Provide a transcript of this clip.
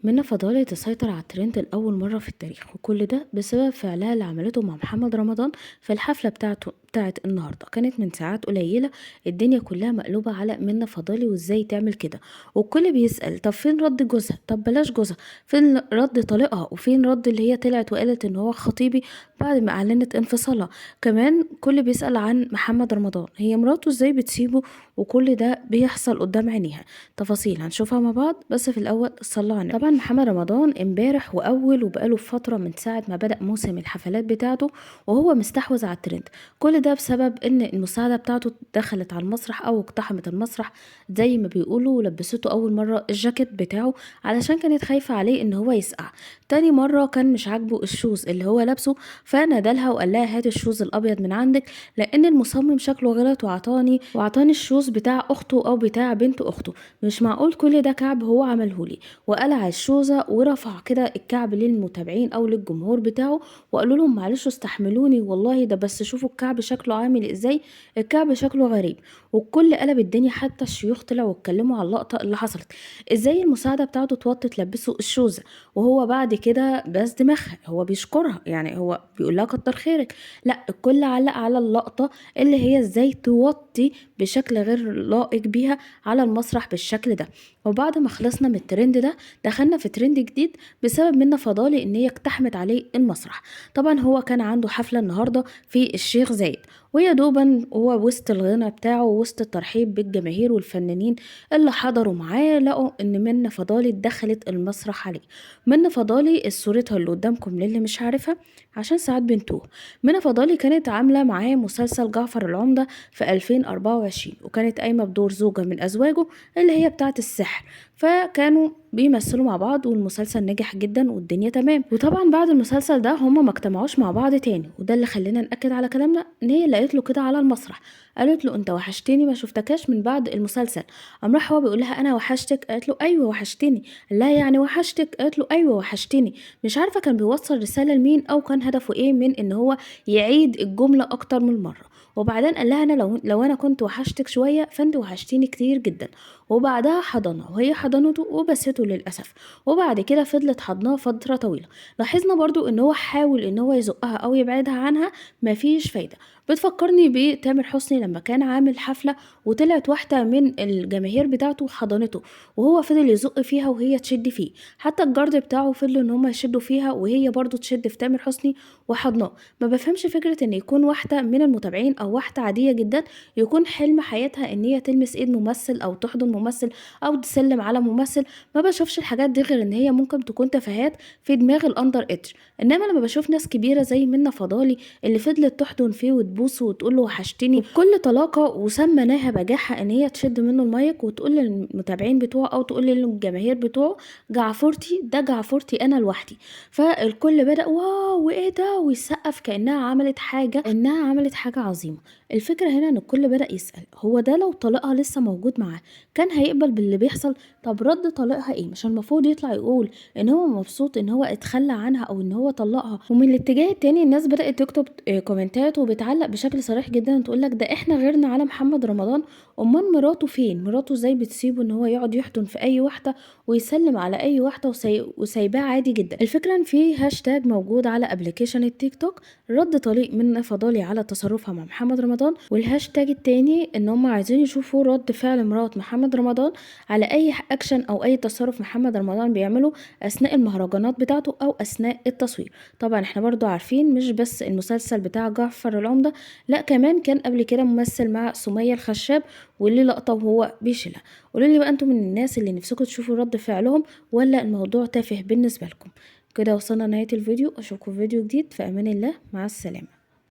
منى فضالي تسيطر على الترند لأول مرة في التاريخ، وكل ده بسبب فعلها اللي عملته مع محمد رمضان في الحفلة بتاعت النهاردة. كانت من ساعات قليلة الدنيا كلها مقلوبة على منى فضالي وازاي تعمل كده، والكل بيسأل طب فين رد جوزها؟ طب بلاش جوزها، فين رد طليقها؟ وفين رد اللي هي طلعت وقالت ان هو خطيبي بعد ما اعلنت انفصالها؟ كمان كل بيسأل عن محمد رمضان، هي مراته ازاي بتسيبه؟ وكل ده بيحصل قدام عينيها. تفاصيل هنشوفها مع بعض، بس في الاول صلوا على النبي. طبعا محمد رمضان امبارح واول وبقاله فتره من ساعه ما بدأ موسم الحفلات بتاعته وهو مستحوذ على الترند. كل ده بسبب ان المساعده بتاعته دخلت على المسرح او اقتحمت المسرح زي ما بيقولوا، ولبسته اول مره الجاكيت بتاعه علشان كانت خايفه عليه ان هو يسقع. تاني مره كان مش عاجبه الشوز اللي هو لابسه، فنادلها وقال لها هات الشوز الابيض من عندك، لان المصمم شكله غلط وعطاني الشوز بتاع اخته او بتاع بنت اخته. مش معقول كل ده كعب هو عملهولي. وقلع الشوزة ورفع كده الكعب للمتابعين او للجمهور بتاعه، وقالوا لهم معلش استحملوني والله ده بس شوفوا الكعب شكله عامل ازاي، الكعب شكله غريب. والكل قلب الدنيا، حتى الشيوخ طلعوا واتكلموا على اللقطة اللي حصلت، ازاي المساعدة بتاعته توطي تلبسه الشوزة وهو بعد كده بس دماغها، هو بيشكرها يعني، هو بيقول لها كتر خيرك. لا، الكل علق على اللقطة اللي هي ازاي توطي بشكل غير لائق بيها على المسرح بالشكل ده. وبعد ما خلصنا من الترند ده دخلنا في ترند جديد بسبب منة فضالي ان هي اقتحمت عليه المسرح. طبعا هو كان عنده حفلة النهاردة في الشيخ زايد، ويا دوبا هو وسط الغنى بتاعه ووسط الترحيب بالجماهير والفنانين اللي حضروا معاه لقوا ان منة فضالي دخلت المسرح عليه. منة فضالي صورتها اللي قدامكم للي مش عارفها عشان ساعات بنتوه. منة فضالي كانت عاملة معاه مسلسل جعفر العمدة في 2024، وكانت قايمة بدور زوجة من أزواجه اللي هي بتاعة السحر، فكانوا بيمثلوا مع بعض والمسلسل نجح جدا والدنيا تمام. وطبعا بعد المسلسل ده هما ما اجتمعوش مع بعض تاني، وده اللي خلينا نأكد على كلامنا ان هي اللي قالت له كده على المسرح، قالت له انت وحشتني ما شفتكاش من بعد المسلسل. قام راح هو بيقول لها انا وحشتك؟ قالت له ايوه وحشتني. لا يعني وحشتك؟ قالت له ايوه وحشتني. مش عارفه كان بيوصل رساله لمين او كان هدفه ايه من ان هو يعيد الجمله اكتر من مره. وبعدين قال لها انا لو انا كنت وحشتك شويه فانت وحشتيني كتير جدا. وبعدها حضنها وهي حضنته وبسته للاسف، وبعد كده فضلت حضناه فتره طويله. لاحظنا برضو ان هو حاول ان هو يزقها او يبعدها عنها، مفيش فايده. بتفكرني بتامر حسني لما كان عامل حفله وطلعت واحده من الجماهير بتاعته وحضنته، وهو فضل يزق فيها وهي تشد فيه، حتى الجارد بتاعه فضلوا ان هم يشدوا فيها وهي برضو تشد في تامر حسني وحضناه. ما بفهمش فكره ان يكون واحده من المتابعين او واحده عاديه جدا يكون حلم حياتها ان هي تلمس ايد ممثل او تحضن ممثل او تسلم على ممثل. ما بشوفش الحاجات دي غير ان هي ممكن تكون تفاهات في دماغ الاندر ايدج. انما لما بشوف ناس كبيره زي منى فضالي اللي فضلت تحضن فيه وتبوسه وتقول له وحشتني بكل طلاقه، وسمناها بجاحه ان هي تشد منه المايك وتقول للمتابعين بتوعه او تقول للجماهير بتوعه جعفرتي ده جعفرتي انا لوحدي. فالكل بدأ واو وايه ده ويسقف كأنها عملت حاجه عظيمه. الفكره هنا ان الكل بدأ يسأل هو ده لو طليقها لسه موجود معاه كان هيقبل باللي بيحصل؟ طب رد طليقها ايه؟ مش المفروض يطلع يقول ان هو مبسوط ان هو اتخلى عنها او ان هو طلقها؟ ومن الاتجاه التاني الناس بدأت تكتب كومنتات وبتعلق بشكل صريح جدا تقول لك ده احنا غيرنا على محمد رمضان، امال مراته فين؟ مراته ازاي بتسيبه ان هو يقعد يحضن في اي واحده ويسلم على اي واحده وسايباه عادي جدا؟ الفكره ان في هاشتاج موجود على ابلكيشن التيك توك رد طليق من فضالي على تصرفها مع محمد رمضان، والهاشتاج التاني ان هم عايزين يشوفوا رد فعل مرات محمد رمضان على اي اكشن او اي تصرف محمد رمضان بيعمله اثناء المهرجانات بتاعته او اثناء التصوير. طبعا احنا برضو عارفين مش بس المسلسل بتاع جعفر العمدة، لا كمان كان قبل كده ممثل مع سمية الخشاب واللي لقطة وهو بيشيلها. قولولي بقى انتم من الناس اللي نفسكم تشوفوا رد فعلهم ولا الموضوع تافه بالنسبة لكم؟ كده وصلنا نهاية الفيديو، اشوفكم في فيديو جديد، في امان الله، مع السلامة.